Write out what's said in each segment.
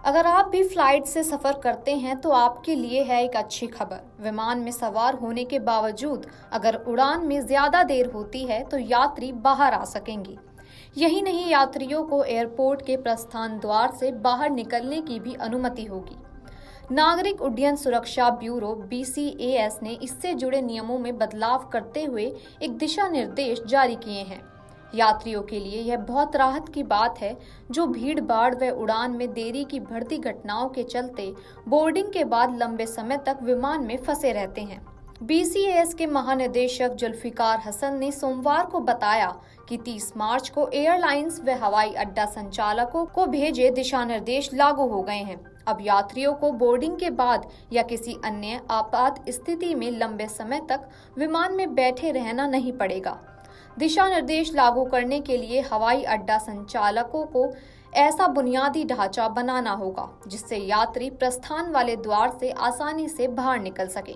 अगर आप भी फ्लाइट से सफ़र करते हैं तो आपके लिए है एक अच्छी खबर। विमान में सवार होने के बावजूद अगर उड़ान में ज़्यादा देर होती है तो यात्री बाहर आ सकेंगे। यही नहीं, यात्रियों को एयरपोर्ट के प्रस्थान द्वार से बाहर निकलने की भी अनुमति होगी। नागरिक उड्डयन सुरक्षा ब्यूरो (BCAS) ने इससे जुड़े नियमों में बदलाव करते हुए एक दिशा निर्देश जारी किए हैं। यात्रियों के लिए यह बहुत राहत की बात है जो भीड़ भाड़ व उड़ान में देरी की बढ़ती घटनाओं के चलते बोर्डिंग के बाद लंबे समय तक विमान में फंसे रहते हैं। BCAS के महानिदेशक जुल्फिकार हसन ने सोमवार को बताया कि 30 मार्च को एयरलाइंस व हवाई अड्डा संचालकों को भेजे दिशा निर्देश लागू हो गए हैं। अब यात्रियों को बोर्डिंग के बाद या किसी अन्य आपात स्थिति में लंबे समय तक विमान में बैठे रहना नहीं पड़ेगा। दिशा निर्देश लागू करने के लिए हवाई अड्डा संचालकों को ऐसा बुनियादी ढांचा बनाना होगा जिससे यात्री प्रस्थान वाले द्वार से आसानी से बाहर निकल सके।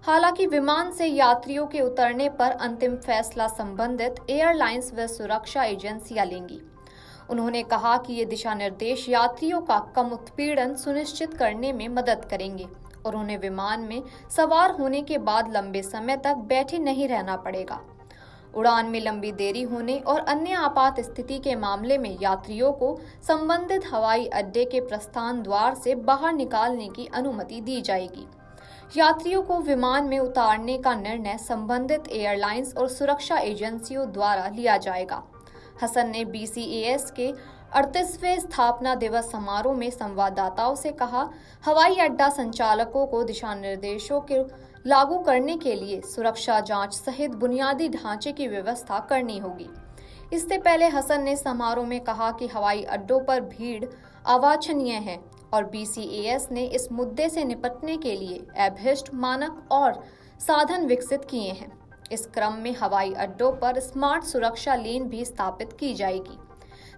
हालांकि विमान से यात्रियों के उतरने पर अंतिम फैसला संबंधित एयरलाइंस व सुरक्षा एजेंसियां लेंगी। उन्होंने कहा कि ये दिशा निर्देश यात्रियों का कम उत्पीड़न सुनिश्चित करने में मदद करेंगे और उन्हें विमान में सवार होने के बाद लंबे समय तक बैठे नहीं रहना पड़ेगा। उड़ान में लंबी देरी होने और अन्य आपात स्थिति के मामले में यात्रियों को संबंधित हवाई अड्डे के प्रस्थान द्वार से बाहर निकालने की अनुमति दी जाएगी। यात्रियों को विमान में उतारने का निर्णय संबंधित एयरलाइंस और सुरक्षा एजेंसियों द्वारा लिया जाएगा। हसन ने BCAS के 38वें स्थापना दिवस समारोह में संवाददाताओं से कहा, हवाई अड्डा संचालकों को दिशा निर्देशों के लागू करने के लिए सुरक्षा जांच सहित बुनियादी ढांचे की व्यवस्था करनी होगी। इससे पहले हसन ने समारोह में कहा कि हवाई अड्डों पर भीड़ अवांछनीय है और BCAS ने इस मुद्दे से निपटने के लिए अभीष्ट मानक और साधन विकसित किए हैं। इस क्रम में हवाई अड्डों पर स्मार्ट सुरक्षा लेन भी स्थापित की जाएगी।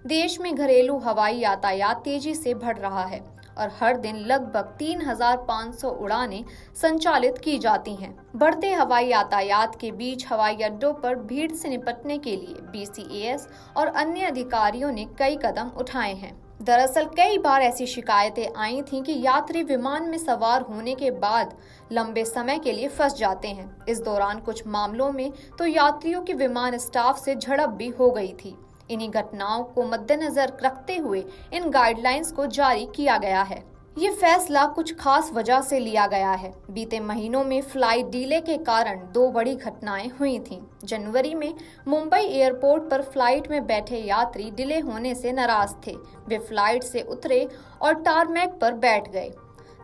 देश में घरेलू हवाई यातायात तेजी से बढ़ रहा है और हर दिन लगभग 3,500 उड़ानें संचालित की जाती हैं। बढ़ते हवाई यातायात के बीच हवाई अड्डों पर भीड़ से निपटने के लिए BCAS और अन्य अधिकारियों ने कई कदम उठाए हैं। दरअसल कई बार ऐसी शिकायतें आई थीं कि यात्री विमान में सवार होने के बाद लंबे समय के लिए फंस जाते हैं। इस दौरान कुछ मामलों में तो यात्रियों की विमान स्टाफ से झड़प भी हो गई थी। इन्हीं घटनाओं को मद्देनजर रखते हुए इन गाइडलाइंस को जारी किया गया है। ये फैसला कुछ खास वजह से लिया गया है। बीते महीनों में फ्लाइट डिले के कारण 2 बड़ी घटनाएं हुई थीं। जनवरी में मुंबई एयरपोर्ट पर फ्लाइट में बैठे यात्री डिले होने से नाराज थे। वे फ्लाइट से उतरे और टारमैक पर बैठ गए।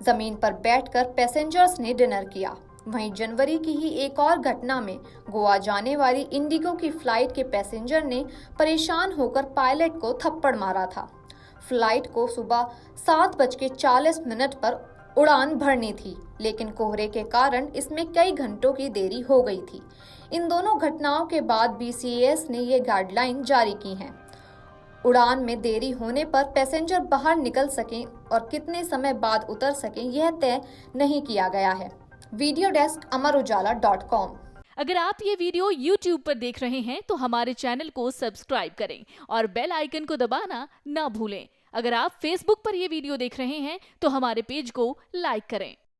जमीन पर बैठकर पैसेंजर्स ने डिनर किया। वहीं जनवरी की ही एक और घटना में गोवा जाने वाली इंडिगो की फ्लाइट के पैसेंजर ने परेशान होकर पायलट को थप्पड़ मारा था। फ्लाइट को सुबह 7:40 पर उड़ान भरनी थी, लेकिन कोहरे के कारण इसमें कई घंटों की देरी हो गई थी। इन दोनों घटनाओं के बाद BCAS ने ये गाइडलाइन जारी की हैं। उड़ान में देरी होने पर पैसेंजर बाहर निकल सकें और कितने समय बाद उतर सकें, यह तय नहीं किया गया है। Video desk amarujala.com। अगर आप ये वीडियो YouTube पर देख रहे हैं तो हमारे चैनल को सब्सक्राइब करें और बेल आइकन को दबाना ना भूलें। अगर आप Facebook पर ये वीडियो देख रहे हैं तो हमारे पेज को लाइक करें।